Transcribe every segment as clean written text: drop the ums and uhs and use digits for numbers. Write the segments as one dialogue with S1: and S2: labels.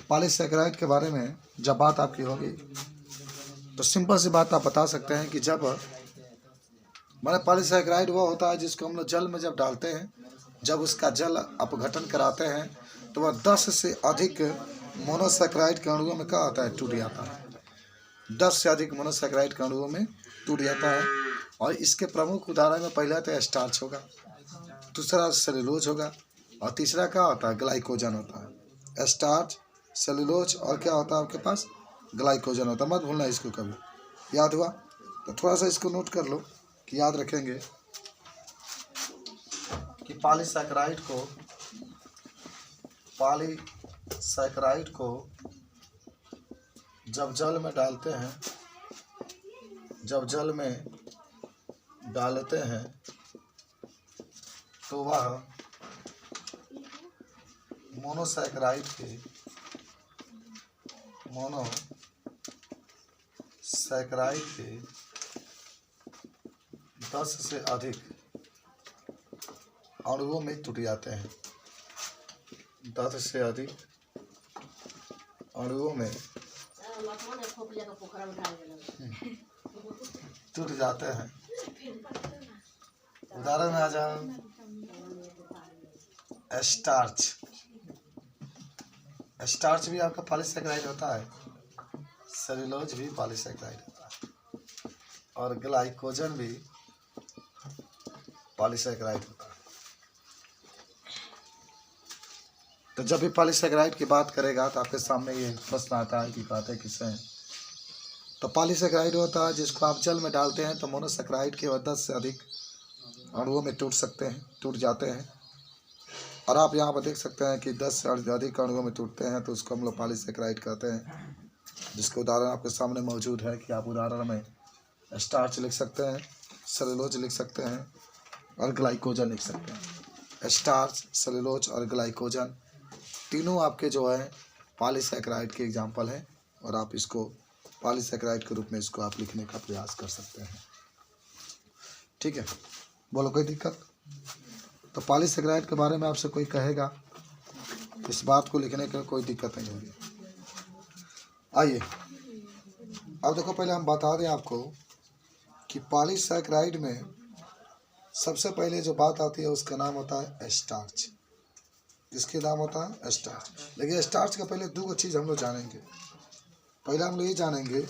S1: Polysaccharide के बारे में जब बात आपकी होगी तो सिंपल सी बात आप बता सकते हैं कि जब माने पॉलीसैकेराइड वो होता है जिसको हम लोग जल में जब डालते हैं, जब उसका जल अपघटन कराते हैं तो वह 10 से अधिक मोनोसैकेराइड के अणुओं में क्या आता है, टूट जाता है। 10 से अधिक मोनोसैकेराइड के अणुओं में टूट जाता है। और इसके प्रमुख उदाहरण में पहला तो स्टार्च होगा, दूसरा सेलुलोज होगा और तीसरा क्या होता है, ग्लाइकोजन होता है। स्टार्च, सेलुलोज और क्या होता है आपके पास, ग्लाइकोजन होता है। मत भूलना इसको कभी। याद हुआ तो थोड़ा सा इसको नोट कर लो कि याद रखेंगे कि पॉलीसैकेराइड को जब जल में डालते हैं तो वह मोनोसैकेराइड के 10 से अधिक अणुओं में टूट जाते हैं। 10 से अधिक अणुओं में टूट जाते हैं। उदाहरण में आ जाओ, स्टार्च भी आपका पॉलीसैकेराइड होता है, सेलुलोज भी पॉलीसैकेराइड होता है और ग्लाइकोजन भी पॉलीसैकेराइड होता है। तो जब भी पॉलीसैकेराइड की बात करेगा तो आपके सामने ये प्रश्न आता है कि कहते किससे हैं। तो पॉलीसैकेराइड होता है जिसको आप जल में डालते हैं तो मोनोसैकेराइड के 10 से अधिक अणुओं में टूट जाते हैं। और आप यहाँ पर देख सकते हैं कि 10 से अधिक अणुओं में टूटते हैं तो उसको हम लोग पॉलीसैकेराइड कहते हैं, जिसके उदाहरण आपके सामने मौजूद है कि आप उदाहरण में स्टार्च लिख सकते हैं, सेलुलोज लिख सकते हैं और ग्लाइकोजन लिख सकते हैं। स्टार्च, सेलुलोज और ग्लाइकोजन तीनों आपके जो है पॉलीसैकेराइड के एग्जाम्पल हैं और आप इसको पॉलीसैकेराइड के रूप में इसको आप लिखने का प्रयास कर सकते हैं। ठीक है, बोलो कोई दिक्कत? तो पॉलीसैकेराइड के बारे में आपसे कोई कहेगा, इस बात को लिखने के कोई दिक्कत नहीं होगी। आइए अब देखो, पहले हम बता दें आपको कि पॉलीसैकेराइड में सबसे पहले जो बात आती है उसका नाम होता है स्टार्च। इसके नाम होता है स्टार्च। लेकिन स्टार्च का पहले दो चीज़ हम लोग जानेंगे। पहले हम लोग ये जानेंगे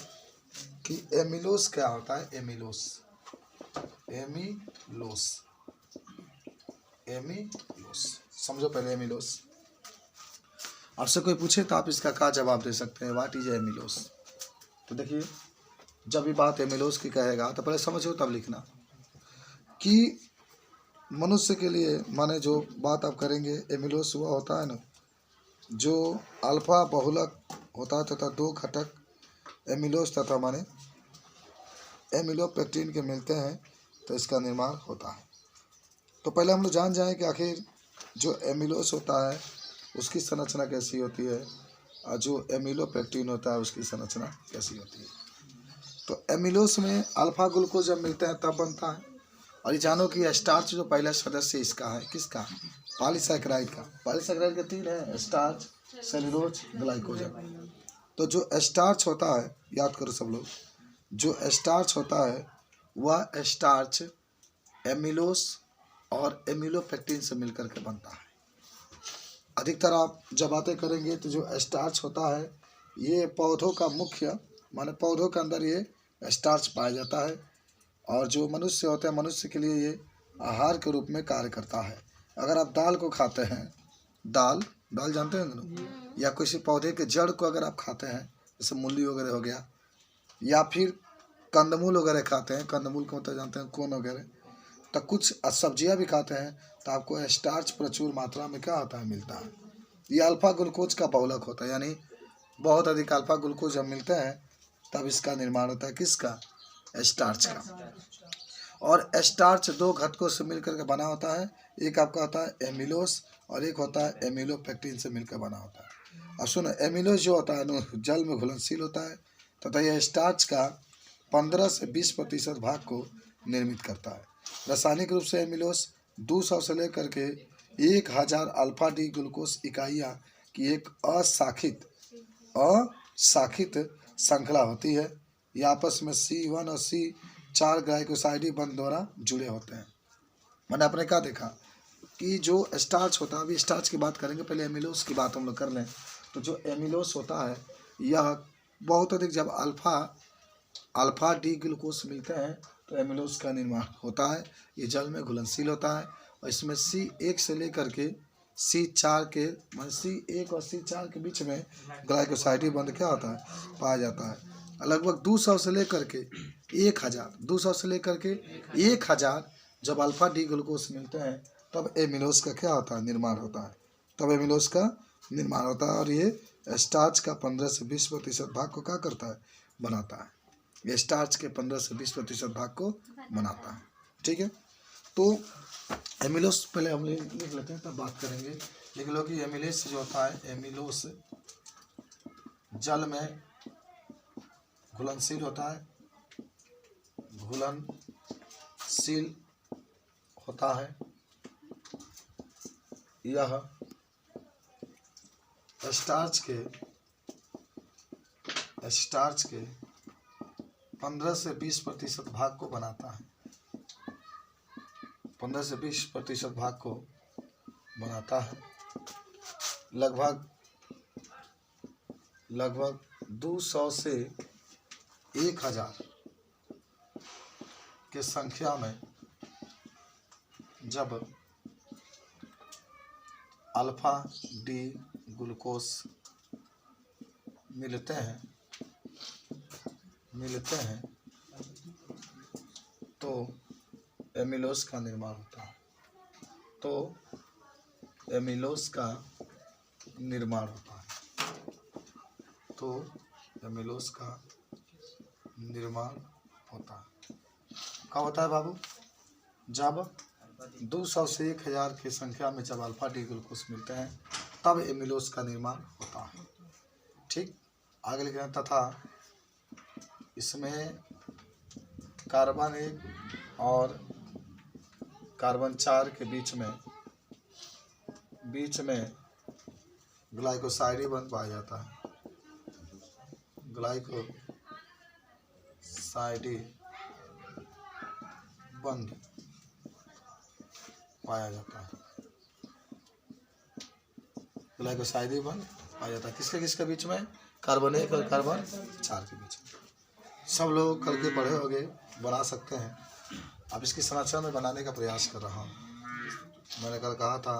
S1: कि एमिलोस क्या होता है। एमिलोस समझो पहले। एमिलोस आपसे कोई पूछे तो आप इसका क्या जवाब दे सकते हैं, व्हाट इज एमिलोस। तो देखिए, जब भी बात एमिलोस की कहेगा तो पहले समझो तब लिखना कि मनुष्य के लिए माने जो बात आप करेंगे, एमिलोस हुआ होता है ना जो अल्फा बहुलक होता है तथा 2 घटक एमिलोस तथा माने एमिलोपेक्टिन के मिलते हैं तो इसका निर्माण होता है। तो पहले हम लोग जान जाएं कि आखिर जो एमिलोस होता है उसकी संरचना कैसी होती है और जो एमिलोपेक्टिन होता है उसकी संरचना कैसी होती है। तो एमिलोस में अल्फा ग्लूकोज जब मिलते हैं तब बनता है। और ये जानो कि स्टार्च जो पहला सदस्य इसका है, किसका, पॉलीसैकेराइड का। पॉलीसैकेराइड के 3 हैं, स्टार्च, सेलुलोज, ग्लाइकोजन। तो जो स्टार्च होता है, याद करो सब लोग, जो स्टार्च होता है वह स्टार्च एमिलोस और एमिलोपेक्टिन से मिलकर के बनता है। अधिकतर आप जब बातें करेंगे तो जो स्टार्च होता है ये पौधों का मुख्य माने पौधों के अंदर ये स्टार्च पाया जाता है और जो मनुष्य होते हैं मनुष्य के लिए ये आहार के रूप में कार्य करता है। अगर आप दाल को खाते हैं, दाल जानते हैं ना, या किसी पौधे के जड़ को अगर आप खाते हैं, जैसे मूली वगैरह हो गया, या फिर कंदमूल वगैरह खाते हैं, कंदमूल को मतलब जानते हैं कौन वगैरह, तो कुछ सब्जियां भी खाते हैं तो आपको स्टार्च प्रचुर मात्रा में क्या होता है, मिलता है। ये अल्फा ग्लूकोज का बहुलक होता है, यानी बहुत अधिक अल्फा ग्लूकोज जब मिलते हैं तब इसका निर्माण होता है, किसका, स्टार्च का। और स्टार्च 2 घटकों से मिलकर के बना होता है, एक आपका होता है एमिलोस और एक होता है एमिलोपेक्टिन से मिलकर बना होता है। और सुनो, एमिलोस जो होता है जल में घुलनशील होता है तथा यह स्टार्च का 15 से 20% भाग को निर्मित करता है। रासायनिक रूप से एमिलोस 200 से लेकर के 1000 अल्फा डी ग्लूकोज इकाइयाँ की एक अशाखित श्रृंखला होती है। ये आपस में C1 और C4 ग्लाइकोसाइड बंध द्वारा जुड़े होते हैं। मैंने आपने क्या देखा कि जो स्टार्च होता है, अभी स्टार्च की बात करेंगे, पहले एमिलोस की बात हम लोग कर लें। तो जो एमिलोस होता है यह बहुत अधिक जब अल्फा डी ग्लूकोज मिलते हैं तो एमिलोस का निर्माण होता है। ये जल में घुलनशील होता है और इसमें C1 से लेकर के C4 के C1 और C4 के बीच में ग्लाइकोसाइड बंध क्या होता है, पाया जाता है। लगभग 200 से लेकर के 1000 जब अल्फा डी ग्लूकोज मिलते हैं तब एमिलोस का क्या होता है, निर्माण होता है। तब एमिलोस का निर्माण होता है और ये स्टार्च का 15 से 20% भाग को क्या करता है, बनाता है। ये स्टार्च के 15 से 20% भाग को बनाता है। ठीक है, तो एमिलोस पहले हम लिख लेते हैं तब बात करेंगे। लिख लो कि एमिलेस जो होता है, एमिलोस जल में घुलनशील होता है, घुलनशील होता है। यह स्टार्च के 15 से 20% भाग को बनाता है। 15 से 20% भाग को बनाता है। लगभग 200 से 1000 के संख्या में जब अल्फा डी ग्लूकोज मिलते हैं तो एमिलोस का निर्माण होता है। कब होता है बाबू? जब 200 से 1000 की संख्या में जब अल्फा डी ग्लूकोज मिलते हैं तब एमिलोस का निर्माण होता है। ठीक, आगे लिख रहे हैं, तथा इसमें कार्बन 1 और कार्बन 4 के बीच में ग्लाइकोसाइड बंध पाया जाता है। ग्लाइकोसाइड बंध पाया जाता है। किसके बीच में? कार्बन 1 और कार्बन 4 के बीच में। सब लोग कल के पढ़े होंगे, बना सकते हैं। अब इसकी संरचना में बनाने का प्रयास कर रहा हूँ। मैंने कल कहा था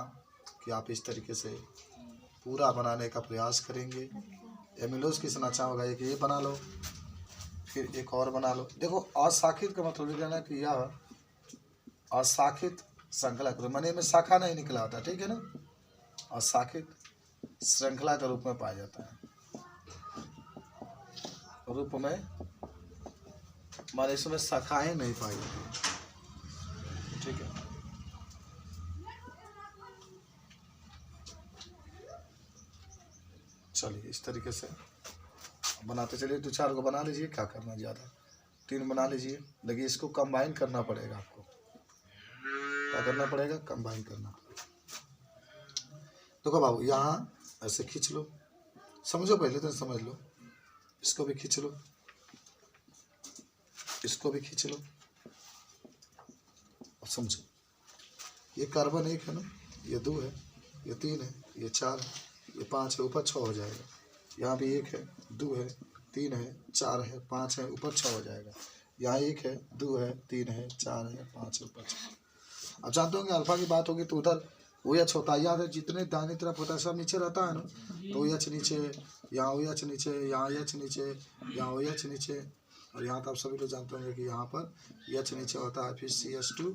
S1: कि आप इस तरीके से पूरा बनाने का प्रयास करेंगे। एमिलोस की संरचना होगा, एक ये बना लो, फिर एक और बना लो। देखो, अशाखित का मतलब ये कहना कि यह अशाखित श्रृंखला के माने में शाखा नहीं निकला होता, ठीक है ना। अशाखित श्रृंखला के रूप में पाया जाता है। रूप में माने इसमें शाखाएं नहीं पाई जाती, ठीक है। चलिए इस तरीके से बनाते चलिए। 2-4 को बना लीजिए, क्या करना, ज़्यादा 3 बना लीजिए। लेकिन इसको कंबाइन करना पड़ेगा आपको। क्या करना पड़ेगा? कंबाइन करना। देखो बाबू, यहाँ ऐसे खींच लो, समझो, पहले तो समझ लो। इसको भी खींच लो, इसको भी खींच लो और समझो। ये कार्बन 1 है ना, ये 2 है, ये 3 है, ये 4 है, ये 5 है, ऊपर 6 हो जाएगा। यहाँ भी 1 है, 2 है, 3 है, 4 है, 5 है, ऊपर 6 हो जाएगा। यहाँ 1 है, 2 है, 3 है, 4 है, 5 है, ऊपर 6। अब जानते होंगे अल्फा की बात होगी तो उधर OH होता है। याद है, जितने दाहिनी तरफ होता है सब नीचे रहता है ना। तो OH नीचे, यहाँ OH नीचे, यहाँ H नीचे, यहाँ OH नीचे, और यहाँ तो आप सभी लोग जानते होंगे कि यहाँ पर H नीचे होता है, फिर CH2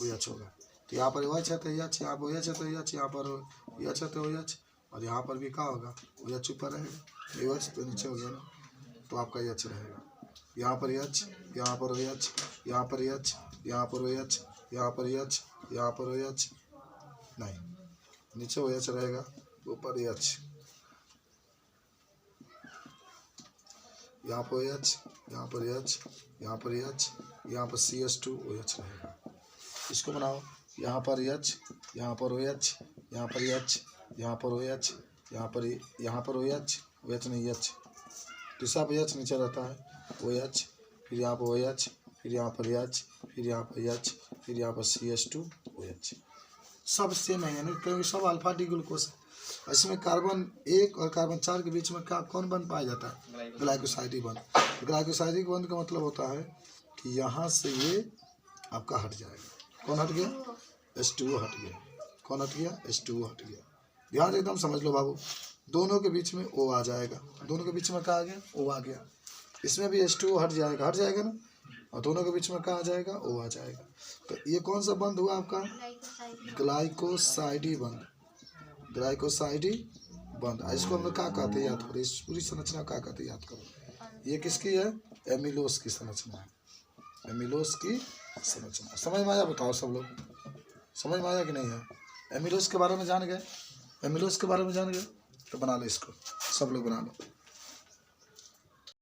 S1: OH होगा। तो यहाँ पर OH है तो H, यहाँ पर OH है तो OH, यहाँ पर OH है तो OH, और यहाँ पर भी क्या होगा? OH ऊपर रहेगा, OH तो नीचे हो गया ना, तो आपका H रहेगा। यहाँ पर H, यहाँ पर OH, यहाँ पर H, यहाँ पर OH, यहाँ पर H, यहाँ पर OH नहीं, नीचे OH रहेगा, ऊपर H, यहाँ पर OH, यहाँ पर H, यहाँ पर H, यहाँ पर CH2 OH रहेगा। इसको बनाओ, यहाँ पर H, यहाँ पर OH, यहाँ पर H, यहाँ पर OH, यहाँ पर OH नहीं H, तीसरा पे H नीचे रहता है, OH, फिर यहाँ पर OH, फिर यहाँ पर H, फिर यहाँ पर H, फिर यहाँ पर CH2 OH। सब सेम है यानी क्योंकि सब अल्फा डी ग्लूकोज है। इसमें कार्बन 1 और कार्बन 4 के बीच में क्या कौन बंध पाया जाता है? ग्लाइकोसाइडिक बंध। ग्लाइकोसाइडिक बंध का मतलब होता है कि यहाँ से ये आपका हट जाएगा। कौन हट गया? H2O हट गया। कौन हट गया? H2O हट गया। ध्यान एकदम समझ लो बाबू, दोनों के बीच में O आ जाएगा। दोनों के बीच में क्या आ गया? O आ गया। इसमें भी H2O हट जाएगा ना, और दोनों के बीच में क्या आ जाएगा? O आ जाएगा। तो ये कौन सा बंध हुआ आपका? ग्लाइकोसाइडी बंध। ग्लाइकोसाइडी बंध। इसको हम लोग क्या कहते हैं याद करो, इस पूरी संरचना क्या कहते हैं याद करो। ये किसकी है? एमिलोस की संरचना है। एमिलोस की संरचना समझ में आया? बताओ सब लोग, समझ में आया कि नहीं है? एमिलोस के बारे में जान गए? एमिलोस के बारे में जान गए तो बना लो इसको, सब लोग बना लो।